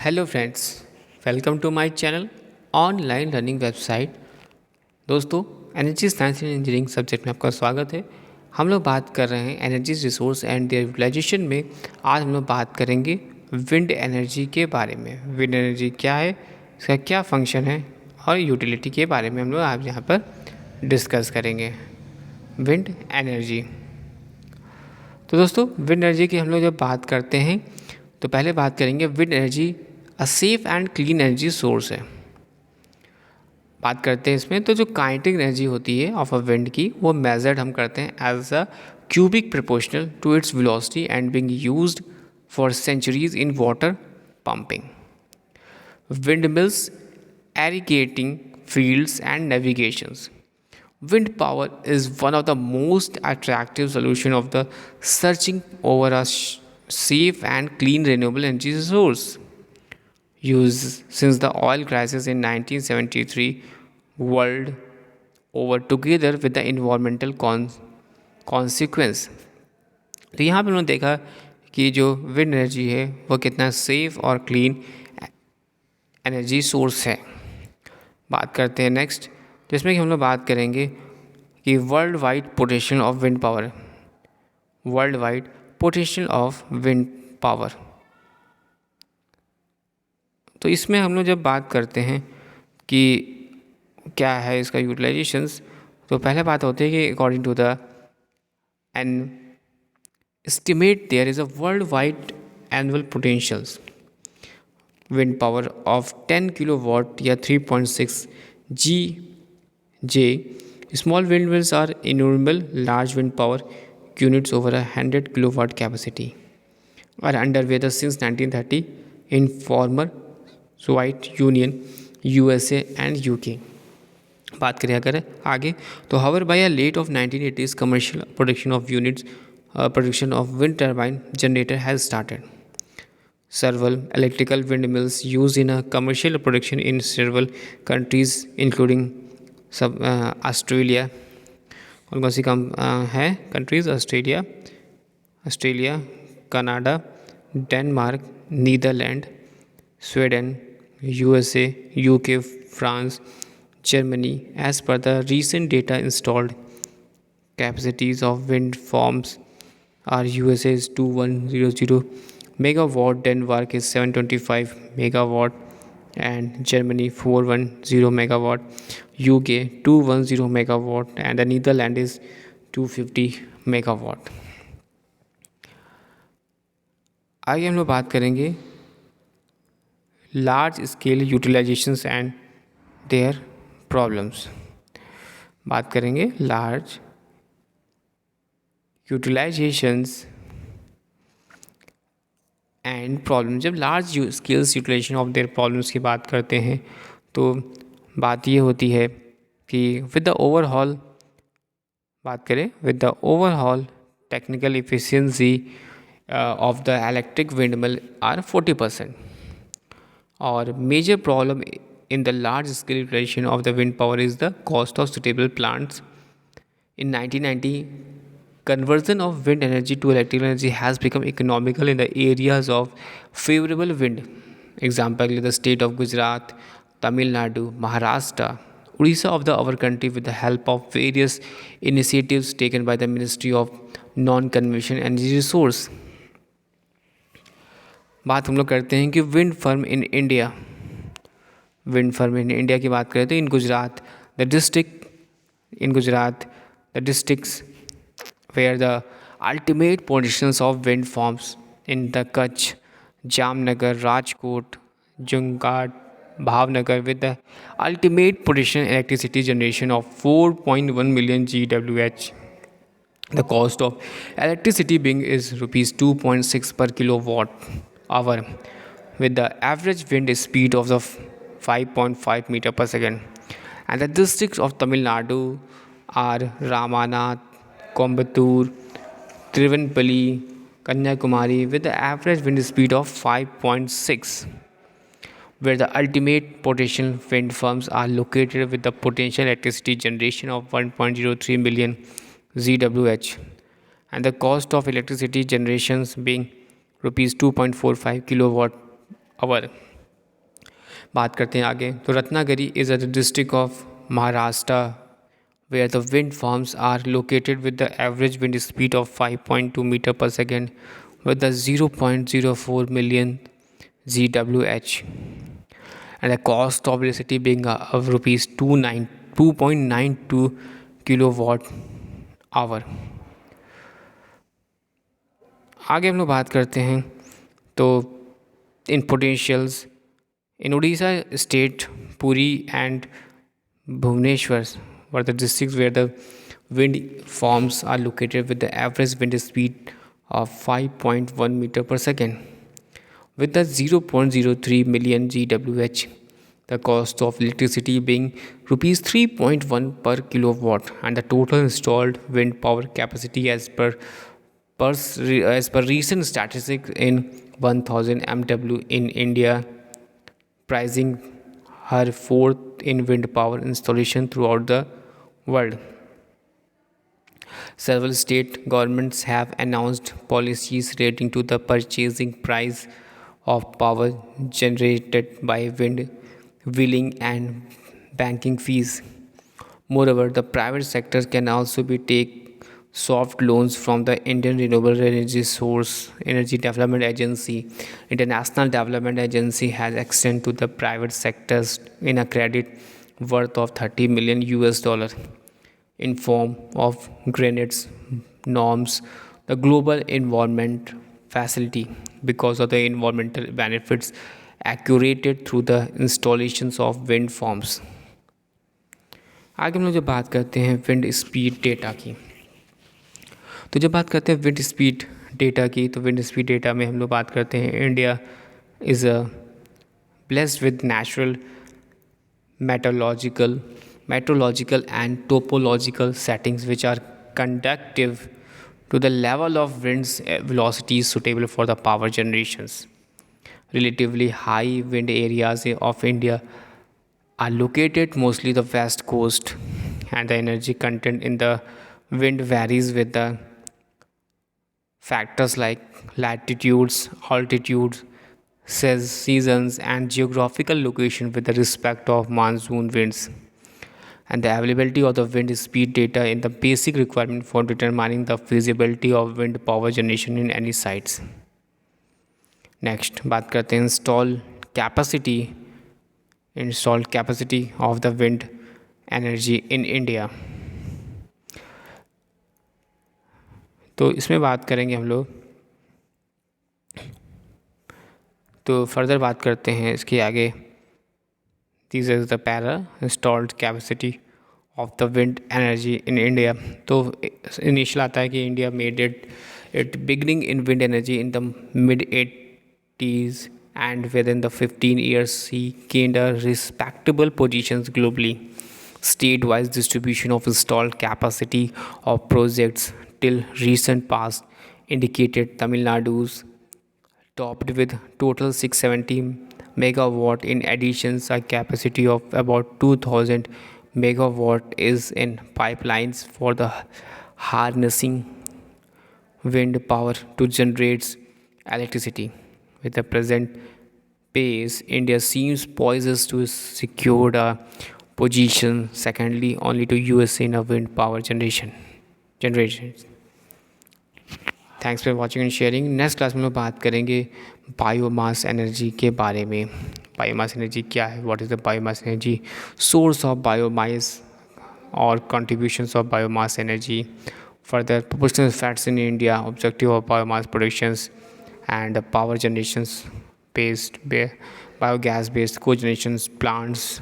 Hello friends, welcome to my channel online learning website. दोस्तों, energy science and engineering subject में आपका स्वागत है। हम लोग बात कर रहे हैं energy resource and their utilisation में। आज हम लोग बात करेंगे विंड एनर्जी के बारे में। विंड एनर्जी क्या है, इसका क्या फंक्शन है और यूटिलिटी के बारे में हम लोग आज यहाँ पर डिस्कस करेंगे। Wind energy. तो दोस्तों, विंड एनर्जी की हम लोग जब बात करते हैं तो पहले बात करेंगे wind energy a safe and clean energy source है। बात करते हैं इसमें तो जो काइनेटिक एनर्जी होती है ऑफ अ विंड की, वो मेजर्ड हम करते हैं as a cubic proportional to its velocity and being used for centuries in water pumping, wind mills, irrigating fields and navigations. Wind power is one of the most attractive solution of the searching over a safe and clean renewable energy source. Used since the oil crisis in 1973 world over together with the environmental consequence. तो यहाँ पे उन्होंने देखा कि जो wind energy है वो कितना सेफ और क्लीन एनर्जी सोर्स है। बात करते हैं नेक्स्ट, जिसमें कि हम लोग बात करेंगे कि world wide potential of wind power. World wide potential of wind power, तो इसमें हम लोग जब बात करते हैं कि क्या है इसका यूटिलाइजेशंस, तो पहले बात होती है कि according to the an estimate there is a world wide annual potentials wind power of 10 kilowatt या 3.6 GJ. Small windmills are innumerable. Large wind power units over 100 kilowatt capacity are underway since 1930 in former Soviet Union, USA and UK. बात करें अगर आगे तो however by a late of 1980s commercial production of wind turbine generator has started. Several electrical windmills used in a commercial production in several countries including Australia. कौन कौन सी कम है countries? Australia, Canada, Denmark, Netherland, Sweden, USA, UK, France, Germany. As per the recent data, installed capacities of wind farms are USA is 2100 megawatt, Denmark is 725 megawatt, and Germany 410 megawatt, UK 210 megawatt, and the Netherlands is 250 megawatt. आगे हम लोग बात करेंगे large scale utilisations and their problems. बात करेंगे large utilisations and problem. जब large scales utilisation of their problems की बात करते हैं तो बात ये होती है कि with the overall technical efficiency of the electric windmill are 40%, और major problem in the large scale utilization of the wind power is the cost of suitable plants. In 1990, conversion of wind energy to electrical energy has become economical in the areas of favorable wind. Example, the state of Gujarat, Tamil Nadu, Maharashtra, Odisha of our country, with the help of various initiatives taken by the Ministry of Non-Conventional Energy Resource. बात हम लोग करते हैं कि wind farm in India. Wind farm in India की बात करें तो in Gujarat the districts where the ultimate positions of wind farms in the Kutch, Jamnagar, Rajkot, Jungad, Bhavnagar, with the ultimate potential electricity generation of 4.1 million GWh. The cost of electricity being is rupees 2.6 per kilowatt hour, with the average wind speed of the 5.5 meter per second. And the districts of Tamil Nadu are Ramanathan, Coimbatore, Tiruvannamalai, Kanyakumari, with the average wind speed of 5.6, where the ultimate potential wind farms are located with the potential electricity generation of 1.03 million GWh, and the cost of electricity generations being rupees 2.45 kilowatt hour. बात करते हैं आगे, तो Ratnagiri is a district of Maharashtra where the wind farms are located with the average wind speed of 5.2 meter per second with the 0.04 million GWh and the cost of electricity being of rupees 2.92 kilowatt hour. आगे हम लोग बात करते हैं तो in potentials in Orissa state Puri and Bhubaneswar were the districts where the wind farms are located with the average wind speed of 5.1 meter per second with the 0.03 million GWh. The cost of electricity being rupees 3.1 per kilowatt and the total installed wind power capacity as per recent statistics in 1000 MW in India, pricing her fourth in wind power installation throughout the world. Several state governments have announced policies relating to the purchasing price of power generated by wind, wheeling and banking fees. Moreover, the private sector can also be take soft loans from the Indian Renewable Energy Development Agency. International Development Agency has extended to the private sectors in a credit worth of 30 million US dollar in form of grants, norms, the global environment facility because of the environmental benefits accumulated through the installations of wind farms. आगे हम लोग जब बात करते हैं wind speed data की, तो जब बात करते हैं विंड स्पीड डेटा की, तो विंड स्पीड डेटा में हम लोग बात करते हैं India is a blessed with natural meteorological and topological settings which are conducive to the level of winds velocities suitable for the power generations. Relatively high wind areas of India are located mostly the west coast, and the energy content in the wind varies with the factors like latitudes, altitudes, seasons, and geographical location with the respect of monsoon winds. And the availability of the wind speed data in the basic requirement for determining the feasibility of wind power generation in any sites. Next बात करते हैं installed capacity of the wind energy in India. तो इसमें बात करेंगे हम लोग, तो फर्दर बात करते हैं इसके आगे। This is the para installed capacity of the wind energy in India. तो इनिशियल आता है कि India made it beginning in wind energy in the mid 80s and within the 15 years he gained a respectable positions globally. State-wise distribution of installed capacity of projects till recent past indicated Tamil Nadu's topped with total 670 megawatt. In addition, a capacity of about 2000 megawatt is in pipelines for the harnessing wind power to generate electricity. With the present pace, India seems poised to secure a position secondly only to USA in a wind power generation. Thanks for watching and sharing. Next class में हम लोग बात करेंगे biomass energy के बारे में। Biomass energy क्या है, what is the biomass energy, source of biomass और contributions of biomass energy, further proportional facts in India, objective of biomass productions and power generations based biogas based cogenerations plants,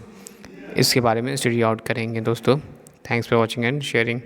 इसके बारे में study out करेंगे दोस्तों। Thanks for watching and sharing.